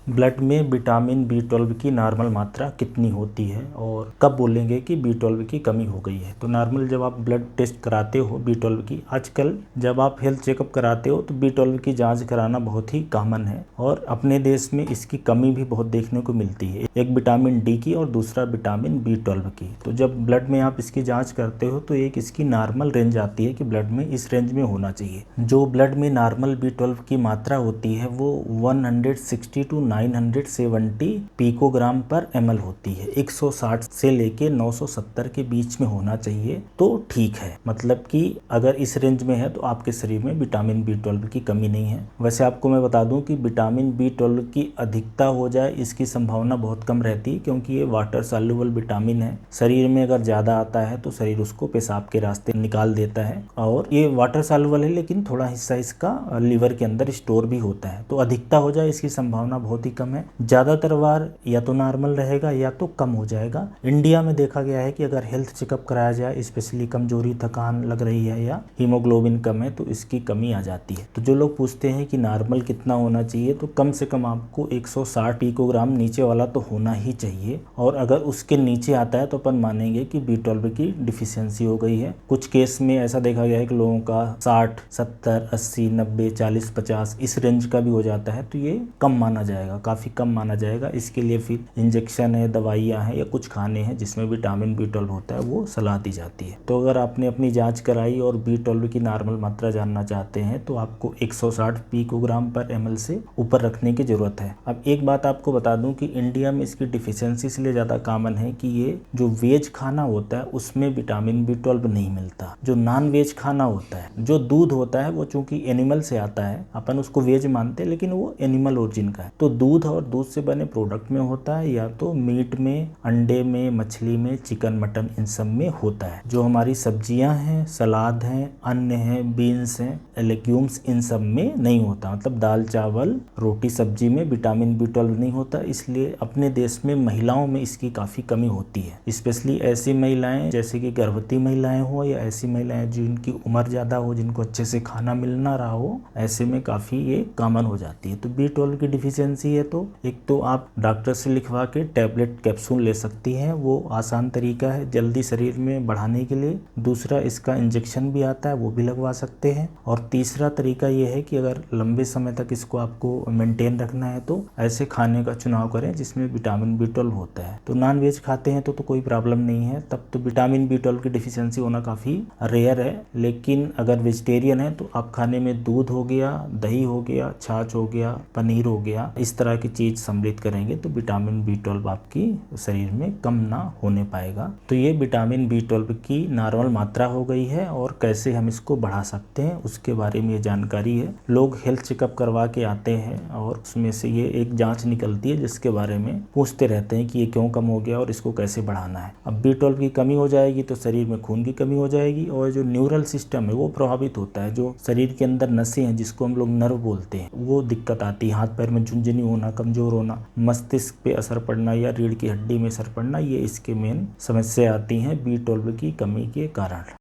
Blood में vitamin B12 की normal मात्रा कितनी होती है और कब बोलेंगे कि B12 की कमी हो गई है। तो नॉर्मल जब आप ब्लड टेस्ट कराते हो B12 की, आजकल जब आप हेल्थ चेकअप कराते हो तो B12 की जांच कराना बहुत ही कॉमन है और अपने देश में इसकी कमी भी बहुत देखने को मिलती है। एक विटामिन D की और दूसरा विटामिन B12 की। तो जब ब्लड में आप इसकी जाँच करते हो तो एक इसकी नॉर्मल रेंज आती है कि ब्लड में इस रेंज में होना चाहिए। जो ब्लड में नॉर्मल B12 की मात्रा होती है वो 160 टू 970 पिकोग्राम पर ml होती है। 160 से लेके 970 के बीच में होना चाहिए तो ठीक है। मतलब कि अगर इस रेंज में है तो आपके शरीर में विटामिन B12 की कमी नहीं है। वैसे आपको मैं बता दूं कि विटामिन B12 की अधिकता हो जाए इसकी संभावना बहुत कम रहती है, क्योंकि ये वाटर सॉल्युबल विटामिन है। शरीर में अगर ज़्यादा आता है तो शरीर उसको पेशाब के रास्ते निकाल देता है और ये वाटर सॉल्युबल है, लेकिन थोड़ा हिस्सा इसका लीवर के अंदर स्टोर भी होता है। तो अधिकता हो जाए इसकी संभावना बहुत ही कम है। ज़्यादातर बार या तो नॉर्मल रहेगा या तो कम हो जाएगा। इंडिया में देखा गया है कि अगर हेल्थ चेकअप कराया जाए, स्पेशली कमजोरी थकान लग रही है या हीमोग्लोबिन कम है, तो इसकी कमी आ जाती है। तो जो लोग पूछते हैं कि नॉर्मल कितना होना चाहिए, तो कम से कम आपको 160 पिकोग्राम नीचे वाला तो होना ही चाहिए और अगर उसके नीचे आता है तो अपन मानेंगे कि B12 की डिफिशियंसी हो गई है। कुछ केस में ऐसा देखा गया है कि लोगों का 60, 70, 80, 90, 40, 50 इस रेंज का भी हो जाता है, तो ये कम माना जाएगा, काफ़ी कम माना जाएगा। इसके लिए फिर इंजेक्शन है, दवाइयाँ हैं या कुछ खाने हैं जिसमें विटामिन B12 होता है, वो सलाह दी जाती है। तो अगर आपने अपनी जांच कराई और B12 की नॉर्मल मात्रा जानना चाहते हैं तो आपको 160 पिकोग्राम पर ml से ऊपर रखने की ज़रूरत है। अब एक बात आपको बता दूं कि इंडिया में इसकी डिफिशियंसी इसलिए ज़्यादा कॉमन है कि ये जो वेज खाना होता है उसमें विटामिन B12 नहीं मिलता। जो नॉन वेज खाना होता है, जो दूध होता है, वो चूंकि एनिमल से आता है, अपन उसको वेज मानते हैं लेकिन वो एनिमल ओरिजिन का है। तो दूध और दूध से बने प्रोडक्ट में होता है या तो मीट में, अंडे में, मछली में, चिकन, मटन, इन सब में होता है। जो हमारी सब्जियां हैं, सलाद हैं, अन्न हैं, बीन्स हैं, लेग्यूम्स, इन सब में नहीं होता। मतलब दाल, चावल, रोटी, सब्जी में विटामिन B12 नहीं होता। इसलिए अपने देश में महिलाओं में इसकी काफ़ी कमी होती है। स्पेशली ऐसी महिलाएं जैसे कि गर्भवती महिलाएं हो या ऐसी महिलाएं जिनकी उम्र ज़्यादा हो, जिनको अच्छे से खाना मिल ना रहा हो, ऐसे में काफ़ी ये कॉमन हो जाती है। तो B12 की डिफिशियंसी है तो एक तो आप डॉक्टर से लिखवा के टैबलेट कैप्सूल ले सकती हैं, वो आसान तरीका है जल्दी शरीर में बढ़ाने के लिए। दूसरा, इसका इंजेक्शन भी आता है, वो भी लगवा सकते हैं। और तीसरा तरीका ये है कि अगर लंबे समय तक इसको आपको मेंटेन रखना है तो ऐसे खाने का चुनाव करें जिसमें विटामिन B12 होता है। तो नॉन वेज खाते हैं तो कोई प्रॉब्लम नहीं है, तब तो विटामिन B12 की डिफिशियंसी होना काफ़ी रेयर है। लेकिन अगर वेजिटेरियन है तो आप खाने में दूध हो गया, दही हो गया, छाछ हो गया, पनीर हो गया, इस तरह की चीज़ सम्मिलित करेंगे तो विटामिन B12 आपकी शरीर में कम ना होने पाएगा। तो ये विटामिन B12 की नॉर्मल मात्रा हो गई है और कैसे हम इसको बढ़ा सकते हैं उसके बारे में ये जानकारी है। लोग हेल्थ चेकअप करवा के आते हैं और उसमें से ये एक जांच निकलती है जिसके बारे में पूछते रहते हैं कि ये क्यों कम हो गया और इसको कैसे बढ़ाना है। अब B12 की कमी हो जाएगी तो शरीर में खून की कमी हो जाएगी और जो न्यूरल सिस्टम है वो प्रभावित होता है। जो शरीर के अंदर नसें हैं जिसको हम लोग नर्व बोलते हैं, वो दिक्कत आती है। हाथ पैर में झुंझुनी होना, कमजोर होना, मस्तिष्क पे असर पड़ना या रीढ़ की हड्डी में असर पड़ना, ये इसके मेन समस्या आती हैं B12 की कमी के कारण।